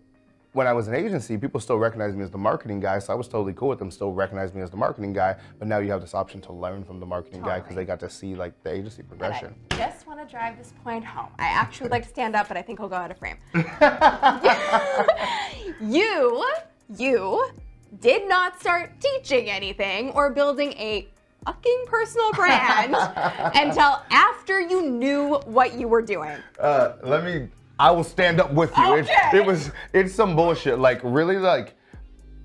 when I was an agency, people still recognized me as the marketing guy, so I was totally cool with them still recognizing me as the marketing guy, but now you have this option to learn from the marketing guy because they got to see like the agency progression. I just want to drive this point home. I actually would like to stand up, but I think I'll go out of frame. You did not start teaching anything or building a fucking personal brand until after you knew what you were doing. I will stand up with you. Okay. It's some bullshit. Like really, like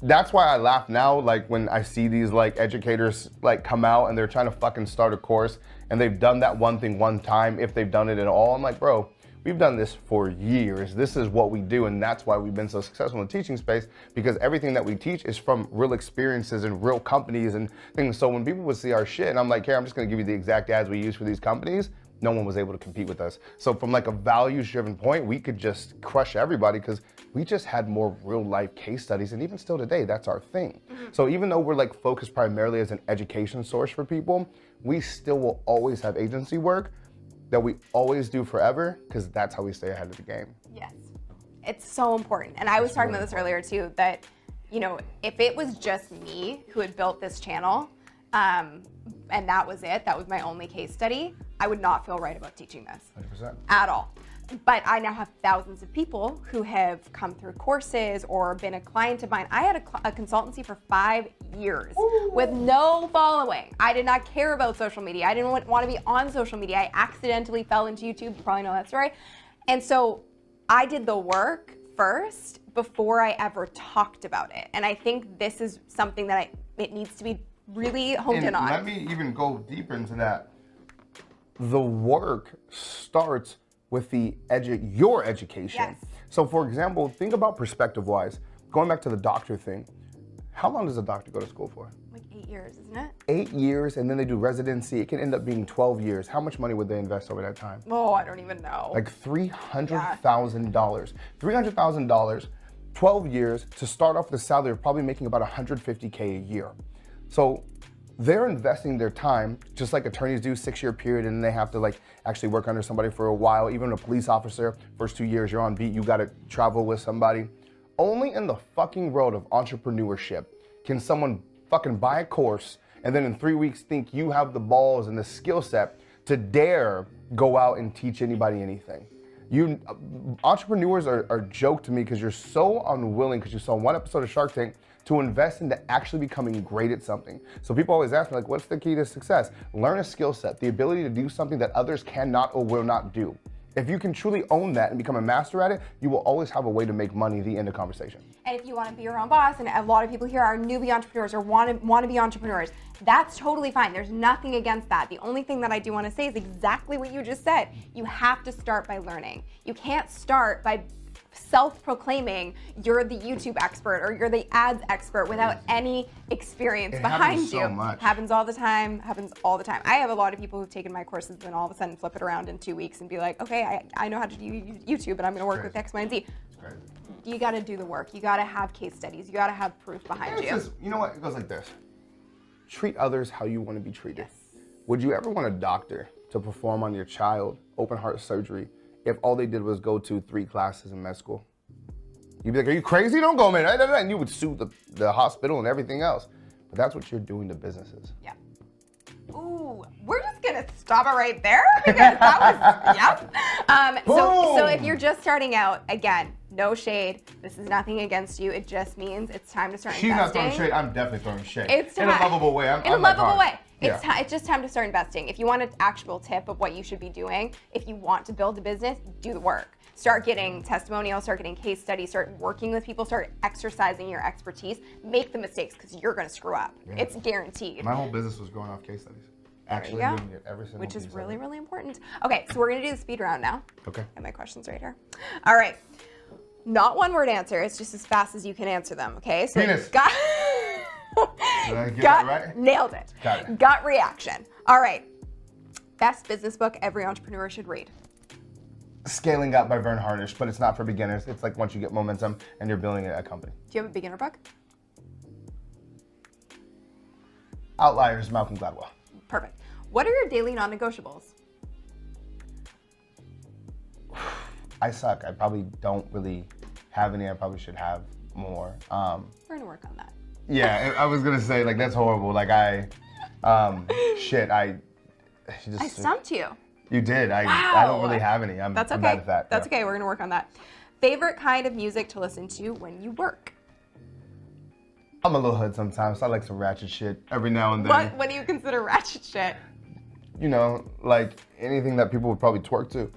that's why I laugh now. Like when I see these like educators like come out and they're trying to fucking start a course and they've done that one thing one time, if they've done it at all. I'm like, bro, we've done this for years. This is what we do, and that's why we've been so successful in the teaching space, because everything that we teach is from real experiences and real companies and things. So when people would see our shit, and I'm like, here, I'm just gonna give you the exact ads we use for these companies, no one was able to compete with us. So from like a values-driven point, we could just crush everybody because we just had more real-life case studies, and even still today, that's our thing. So even though we're like focused primarily as an education source for people, we still will always have agency work that we always do forever, because that's how we stay ahead of the game. Yes, it's so important. And I was talking about this earlier too, that, you know, if it was just me who had built this channel, and that was it, that was my only case study, I would not feel right about teaching this 100%. at all. But I now have thousands of people who have come through courses or been a client of mine. I had a consultancy for 5 years with no following. I did not care about social media. I didn't want to be on social media. I accidentally fell into YouTube. You probably know that story. And so I did the work first before I ever talked about it. And I think this is something that it needs to be really honed in on. Let me even go deeper into that. The work starts with your education. Yes. So for example, think about perspective-wise. Going back to the doctor thing, how long does a doctor go to school for? Like 8 years, isn't it? 8 years, and then they do residency. It can end up being 12 years. How much money would they invest over that time? Oh, I don't even know. Like $300,000. $300,000, 12 years, to start off with a salary of probably making about $150K a year. So they're investing their time, just like attorneys do, 6-year period, and then they have to like actually work under somebody for a while. Even a police officer, first 2 years you're on beat, you gotta travel with somebody. Only in the fucking world of entrepreneurship can someone fucking buy a course and then in 3 weeks think you have the balls and the skill set to dare go out and teach anybody anything. Entrepreneurs are joke to me because you're so unwilling, because you saw one episode of Shark Tank, to invest into actually becoming great at something. So people always ask me, like, what's the key to success? Learn a skill set, the ability to do something that others cannot or will not do. If you can truly own that and become a master at it, you will always have a way to make money the end of conversation. And if you want to be your own boss, and a lot of people here are newbie entrepreneurs or want to be entrepreneurs, that's totally fine. There's nothing against that. The only thing that I do want to say is exactly what you just said. You have to start by learning. You can't start by self-proclaiming you're the YouTube expert or you're the ads expert without any experience behind you. So much. Happens all the time, happens all the time. I have a lot of people who've taken my courses and all of a sudden flip it around in 2 weeks and be like, okay, I know how to do YouTube, but I'm gonna work with X, Y, and Z. It's crazy. You gotta do the work. You gotta have case studies. You gotta have proof behind you. You know what, it goes like this. Treat others how you want to be treated. Yes. Would you ever want a doctor to perform on your child open heart surgery if all they did was go to 3 classes in med school? You'd be like, are you crazy? Don't go, man. And you would sue the hospital and everything else. But that's what you're doing to businesses. Yeah. Ooh, we're just gonna stop it right there because that was, yep. So if you're just starting out, again, no shade. This is nothing against you. It just means it's time to start investing. She's not throwing shade. I'm definitely throwing shade. It's in a lovable way. In a lovable way. Yeah. It's just time to start investing. If you want an actual tip of what you should be doing, if you want to build a business, do the work. Start getting testimonials, start getting case studies, start working with people, start exercising your expertise. Make the mistakes because you're going to screw up. Yeah. It's guaranteed. My whole business was going off case studies. Actually doing it every single Which is piece really, really important. Okay, so we're going to do the speed round now. Okay. I have my questions right here. All right. Not one word answer. It's just as fast as you can answer them, okay? So penis. Did I get that right? Nailed it. Got it. Gut reaction. All right. Best business book every entrepreneur should read. Scaling Up by Verne Harnish, but it's not for beginners. It's like once you get momentum and you're building a company. Do you have a beginner book? Outliers, Malcolm Gladwell. Perfect. What are your daily non-negotiables? I suck. I probably don't really have any. I probably should have more. We're gonna work on that. Yeah, I was gonna say, like, that's horrible. Like, I stumped you. You did. Wow. I don't really have any. I'm That's okay. bad at that. That's okay. We're gonna work on that. Favorite kind of music to listen to when you work? I'm a little hood sometimes, so I like some ratchet shit every now and then. What do you consider ratchet shit? You know, like anything that people would probably twerk to.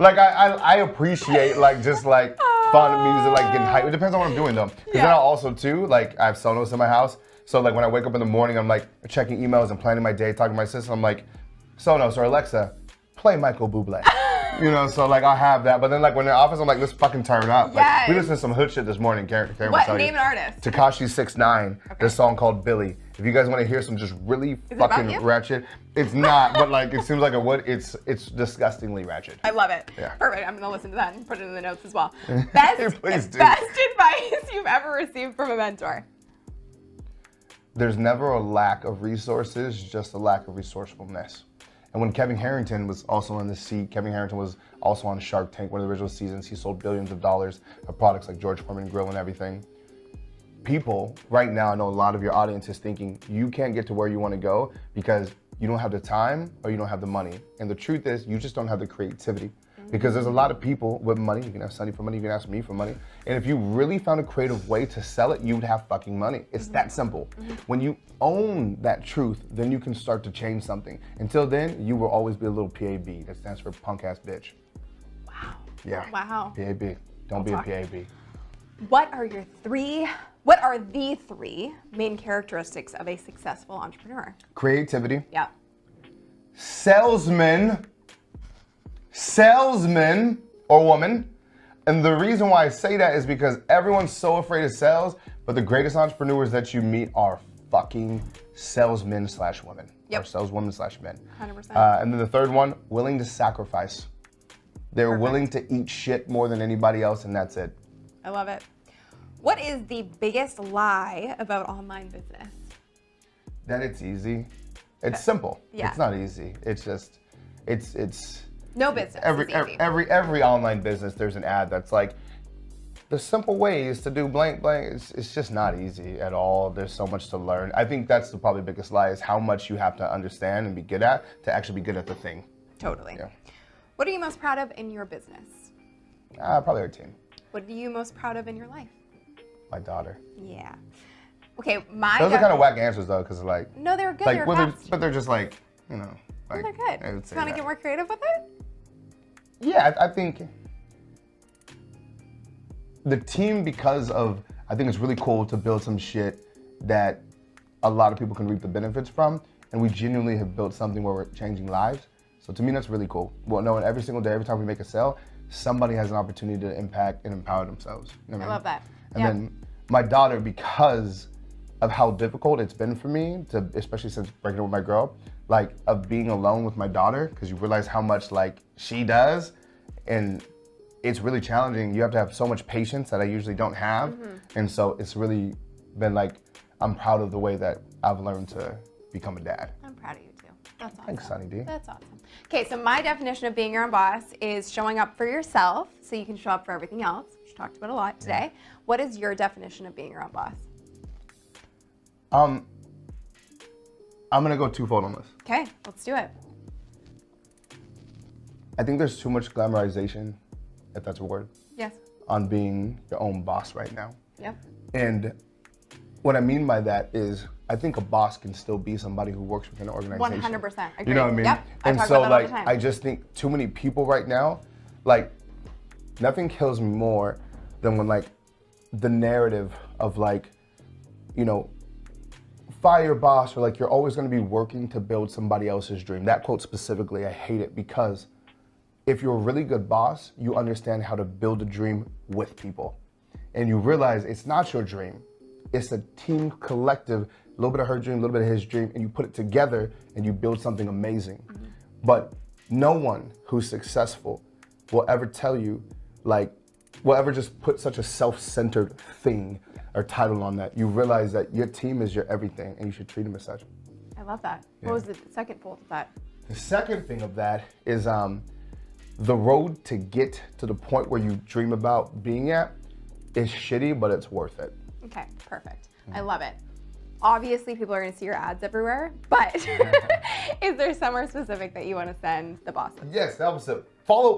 Like I appreciate like just like fun music, like getting hyped. It depends on what I'm doing though. Because then I'll also too, like I have Sonos in my house. So like when I wake up in the morning, I'm like checking emails and planning my day, talking to my sister. I'm like, Sonos or Alexa, play Michael Bublé. You know, so like I'll have that. But then like when in the office, I'm like, let's fucking turn up. Yes. Like, we listened to some hood shit this morning. Karen what? will tell Name you. an artist. Tekashi 6ix9ine. Okay. This song called Billy. If you guys want to hear some just really about fucking you? ratchet, it's not, but like it seems like it would. It's disgustingly ratchet. I love it. Yeah. Perfect. I'm gonna listen to that and put it in the notes as well. Best Please do. Best advice you've ever received from a mentor. There's never a lack of resources, just a lack of resourcefulness. And when Kevin Harrington was also in the seat, Kevin Harrington was also on Shark Tank, one of the original seasons. He sold billions of dollars of products like George Foreman Grill and everything. People, right now, I know a lot of your audience is thinking, you can't get to where you want to go because you don't have the time or you don't have the money. And the truth is, you just don't have the creativity. Because there's a lot of people with money. You can ask Sunny for money, you can ask me for money. And if you really found a creative way to sell it, you would have fucking money. It's that simple. When you own that truth, then you can start to change something. Until then, you will always be a little PAB. That stands for punk ass bitch. Wow. Yeah. Wow. PAB. Don't be a PAB. What are the three main characteristics of a successful entrepreneur? Creativity. Yeah. Salesman or woman. And the reason why I say that is because everyone's so afraid of sales, but the greatest entrepreneurs that you meet are fucking salesmen/women. Yep. Or saleswomen/men. 100%. And then the third one, willing to sacrifice. They're Perfect. willing to eat shit more than anybody else, and that's it. I love it. What is the biggest lie about online business? That it's easy. It's simple. Yeah. It's not easy. It's just, it's No business. every online business, there's an ad that's like, the simple ways to do blank blank. It's just not easy at all. There's so much to learn. I think that's the probably biggest lie is how much you have to understand and be good at to actually be good at the thing. Totally. Yeah. What are you most proud of in your business? Probably our team. What are you most proud of in your life? My daughter. Yeah. Okay, Those are kind of whack answers though, because like. No, they're good. Like, they're but they're just like, you know. Like, they're good. I would say You want to that. get more creative with it? Yeah, I think the team, because of, I think it's really cool to build some shit that a lot of people can reap the benefits from, and we genuinely have built something where we're changing lives. So to me, that's really cool. Well, knowing every single day, every time we make a sale, somebody has an opportunity to impact and empower themselves. You know what I mean? love that. And then my daughter, because of how difficult it's been for me to, especially since breaking up with my girl, like of being alone with my daughter, because you realize how much like she does, and it's really challenging. You have to have so much patience that I usually don't have. And so it's really been like, I'm proud of the way that I've learned to become a dad. I'm proud of you too. That's awesome. Thanks, Sunny D. That's awesome. Okay, so my definition of being your own boss is showing up for yourself so you can show up for everything else, which we talked about a lot today. What is your definition of being your own boss? I'm gonna go twofold on this. Okay, let's do it. I think there's too much glamorization, if that's a word, Yes. on being your own boss right now. Yep. And what I mean by that is, I think a boss can still be somebody who works within an organization. 100%. Agree. You know what I mean? Yep. And I talk so about that all like, the time. I just think too many people right now, like, nothing kills me more than when like the narrative of like, you know, fire your boss, or like you're always gonna be working to build somebody else's dream. That quote specifically, I hate it, because if you're a really good boss, you understand how to build a dream with people. And you realize it's not your dream. It's a team collective, a little bit of her dream, a little bit of his dream, and you put it together and you build something amazing. But no one who's successful will ever tell you, like, will ever just put such a self-centered thing or title on that. You realize that your team is your everything, and you should treat them as such. I love that. Yeah. What was the second fold of that? The second thing of that is the road to get to the point where you dream about being at is shitty, but it's worth it. Okay, perfect. I love it. Obviously, people are going to see your ads everywhere, but is there somewhere specific that you want to send the bosses? Yes, that was it.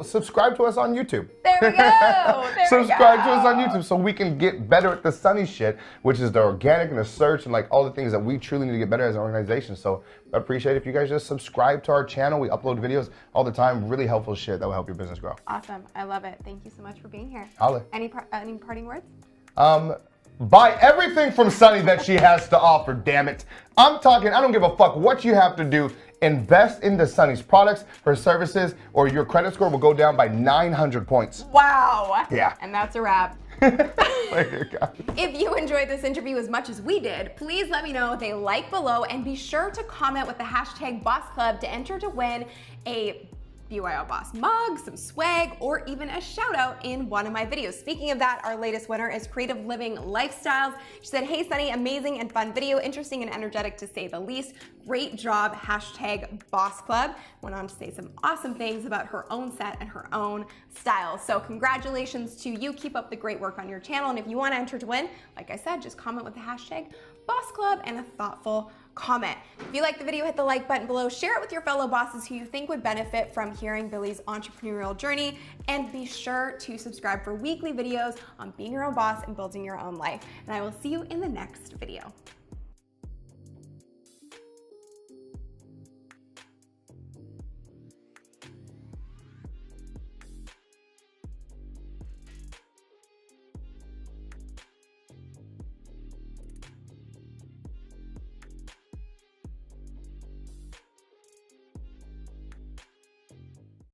Subscribe to us on YouTube. There we go. Subscribe to us on YouTube so we can get better at the sunny shit, which is the organic and the search and like all the things that we truly need to get better as an organization. So I appreciate if you guys just subscribe to our channel. We upload videos all the time, really helpful shit that will help your business grow. Awesome. I love it. Thank you so much for being here. Holla. Any parting words? Buy everything from Sunny that she has to offer, damn it. I'm talking, I don't give a fuck what you have to do. Invest into Sunny's products, her services, or your credit score will go down by 900 points. Wow. Yeah. And that's a wrap. If you enjoyed this interview as much as we did, please let me know with a like below, and be sure to comment with the hashtag Boss Club to enter to win a BYO Boss mug, some swag, or even a shout out in one of my videos. Speaking of that, our latest winner is Creative Living Lifestyles. She said, "Hey Sunny, amazing and fun video, interesting and energetic to say the least. Great job, hashtag Boss Club." Went on to say some awesome things about her own set and her own style. So congratulations to you. Keep up the great work on your channel. And if you want to enter to win, like I said, just comment with the hashtag Boss Club and a thoughtful comment. If you like the video, hit the like button below, share it with your fellow bosses who you think would benefit from hearing Billy's entrepreneurial journey, and be sure to subscribe for weekly videos on being your own boss and building your own life. And I will see you in the next video.